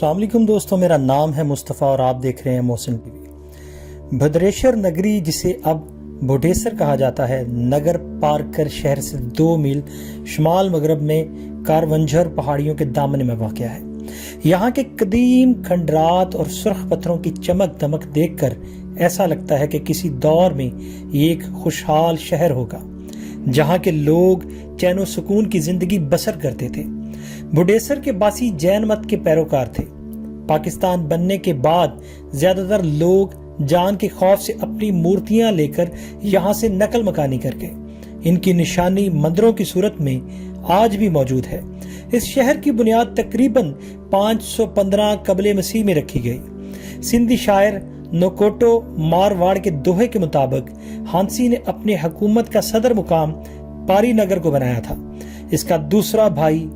السلام علیکم دوستوں، میرا نام ہے مصطفیٰ اور آپ دیکھ رہے ہیں محسن ٹی وی۔ بھدریشور نگری، جسے اب بھوڈیسر کہا جاتا ہے، نگر پارکر شہر سے 2 میل شمال مغرب میں کارونجھر پہاڑیوں کے دامن میں واقع ہے۔ یہاں کے قدیم کھنڈرات اور سرخ پتھروں کی چمک دمک دیکھ کر ایسا لگتا ہے کہ کسی دور میں یہ ایک خوشحال شہر ہوگا، جہاں کے لوگ چین و سکون کی زندگی بسر کرتے تھے۔ بھوڈیسر کے باسی جین مت کے پیروکار تھے۔ پاکستان بننے کے بعد زیادہ تر لوگ جان کے خوف سے اپنی مورتیاں لے کر یہاں سے نقل مکانی کر گئے۔ ان کی نشانی مندروں کی صورت میں آج بھی موجود ہے۔ اس شہر کی بنیاد تقریباً 515 قبل مسیح میں رکھی گئی۔ سندھی شاعر نوکوٹو مارواڑ کے دوہے کے مطابق ہانسی نے اپنی حکومت کا صدر مقام پاری نگر کو بنایا تھا۔ اس کا دوسرا بھائی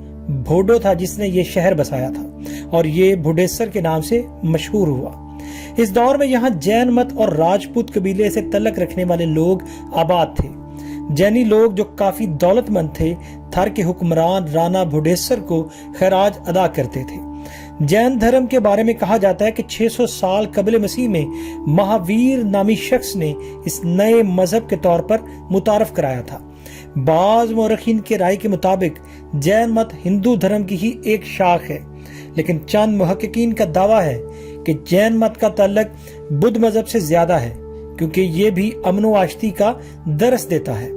بھوڈو تھا جس نے یہ شہر بسایا تھا اور یہ بھوڈیسر کے نام سے مشہور ہوا۔ اس دور میں یہاں جین مت اور راجپوت قبیلے سے تعلق رکھنے والے لوگ آباد تھے۔ جینی لوگ جو کافی دولت مند تھے، تھر کے حکمران رانا بھوڈیسر کو خراج ادا کرتے تھے۔ جین دھرم کے بارے میں کہا جاتا ہے کہ 600 سال قبل مسیح میں مہاویر نامی شخص نے اس نئے مذہب کے طور پر متعارف کرایا تھا۔ بعض مورخین کے رائے کے مطابق جین مت ہندو دھرم کی ہی ایک شاخ ہے، لیکن چند محققین کا دعویٰ ہے کہ جین مت کا تعلق بدھ مذہب سے زیادہ ہے، کیونکہ یہ بھی امن و آشتی کا درس دیتا ہے۔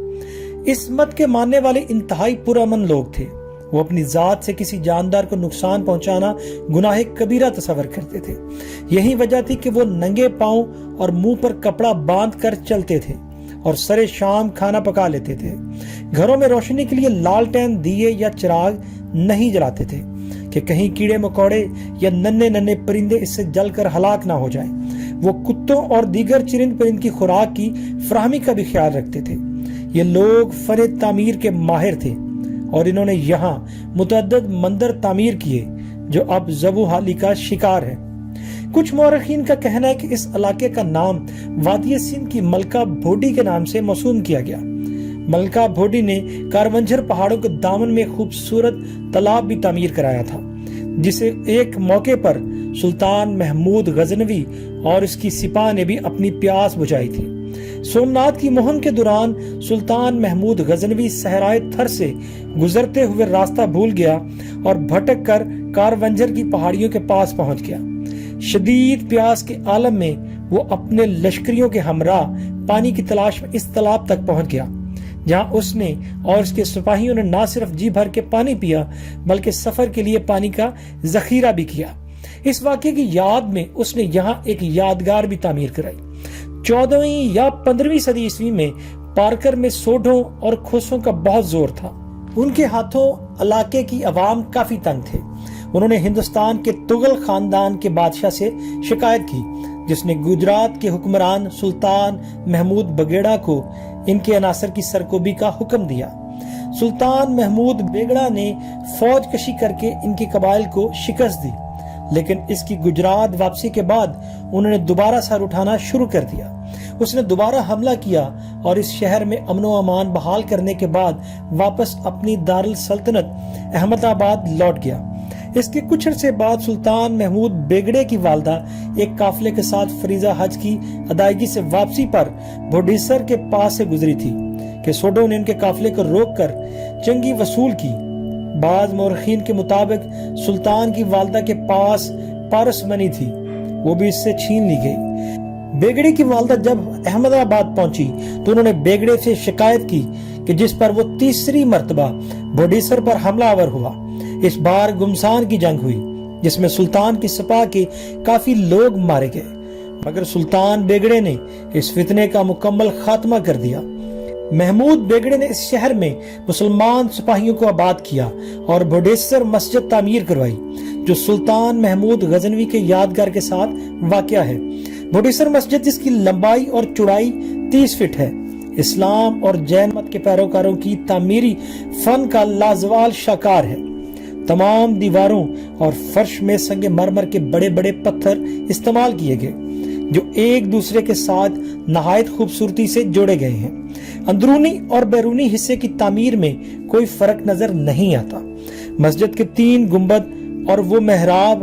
اس مت کے ماننے والے انتہائی پرامن لوگ تھے۔ وہ اپنی ذات سے کسی جاندار کو نقصان پہنچانا گناہ کبیرہ تصور کرتے تھے۔ یہی وجہ تھی کہ وہ ننگے پاؤں اور منہ پر کپڑا باندھ کر چلتے تھے اور سرے شام کھانا پکا لیتے تھے۔ گھروں میں روشنی کے لیے لالٹین، دیے یا چراغ نہیں جلاتے تھے کہ کہیں کیڑے مکوڑے یا ننھے پرندے اس سے جل کر ہلاک نہ ہو جائیں۔ وہ کتوں اور دیگر چرند پرند کی خوراک کی فراہمی کا بھی خیال رکھتے تھے۔ یہ لوگ فن تعمیر کے ماہر تھے اور انہوں نے یہاں متعدد مندر تعمیر کیے جو اب زبو حالی کا شکار ہے۔ کچھ مورخین کا کہنا ہے کہ اس علاقے کا نام وادی سندھ کی ملکہ بھوڈی کے نام سے موسوم کیا گیا۔ ملکہ بھوڈی نے کارونجھر پہاڑوں کے دامن میں خوبصورت تالاب بھی تعمیر کرایا تھا، جسے ایک موقع پر سلطان محمود غزنوی اور اس کی سپاہ نے بھی اپنی پیاس بجھائی تھی۔ سومنات کی مہم کے دوران سلطان محمود غزنوی صحرائے تھر سے گزرتے ہوئے راستہ بھول گیا اور بھٹک کر کارونجھر کی پہاڑیوں کے پاس پہنچ گیا۔ شدید پیاس کے عالم میں وہ اپنے لشکریوں کے ہمراہ پانی کی تلاش میں اس تالاب تک پہنچ گیا، جہاں اس نے اور اس کے سپاہیوں نے نہ صرف جی بھر کے پانی پیا بلکہ سفر کے لیے پانی کا ذخیرہ بھی کیا۔ اس واقعے کی یاد میں اس نے یہاں ایک یادگار بھی تعمیر کرائی۔ 14ویں یا 15ویں صدی عیسوی میں پارکر میں سوڈھوں اور کھوسوں کا بہت زور تھا۔ ان کے ہاتھوں علاقے کی عوام کافی تنگ تھے۔ انہوں نے ہندوستان کے تغل خاندان کے بادشاہ سے شکایت کی، جس نے گجرات کے حکمران سلطان محمود بگیڑا کو ان کے عناصر کی سرکوبی کا حکم دیا۔ سلطان محمود بیگڑا نے فوج کشی کر کے ان کے قبائل کو شکست دی، لیکن اس کی گجرات واپسی کے بعد انہوں نے دوبارہ سر اٹھانا شروع کر دیا۔ اس نے دوبارہ حملہ کیا اور اس شہر میں امن و امان بحال کرنے کے بعد واپس اپنی دارالسلطنت احمد آباد لوٹ گیا۔ اس کے کچھ عرصے بعد سلطان محمود بیگڑے کی والدہ ایک قافلے کے ساتھ فریضہ حج کی ادائیگی سے واپسی پر بھوڈیسر کے پاس سے گزری تھی کہ سوڈو نے ان کے قافلے کو روک کر چنگی وصول کی۔ بعض مورخین کے مطابق سلطان کی والدہ کے پاس پارس منی تھی، وہ بھی اس سے چھین لی گئی۔ بیگڑے کی والدہ جب احمد آباد پہنچی تو انہوں نے بیگڑے سے شکایت کی کہ جس پر وہ تیسری مرتبہ بھوڈیسر پر حملہ آور ہوا۔ اس بار گمسان کی جنگ ہوئی جس میں سلطان کی سپاہ کے کافی لوگ مارے گئے، مگر سلطان بیگڑے نے اس فتنے کا مکمل خاتمہ کر دیا۔ محمود بیگڑے نے اس شہر میں مسلمان سپاہیوں کو آباد کیا اور بھوڈیسر مسجد تعمیر کروائی، جو سلطان محمود غزنوی کے یادگار کے ساتھ واقع ہے۔ بھوڈیسر مسجد، جس کی لمبائی اور چوڑائی 30 فٹ ہے، اسلام اور جین مت کے پیروکاروں کی تعمیری فن کا لازوال شاہکار ہے۔ تمام دیواروں اور فرش میں سنگ مرمر کے بڑے بڑے پتھر استعمال کیے گئے جو ایک دوسرے کے ساتھ نہایت خوبصورتی سے جوڑے گئے ہیں۔ اندرونی اور بیرونی حصے کی تعمیر میں کوئی فرق نظر نہیں آتا۔ مسجد کے 3 گنبد اور وہ محراب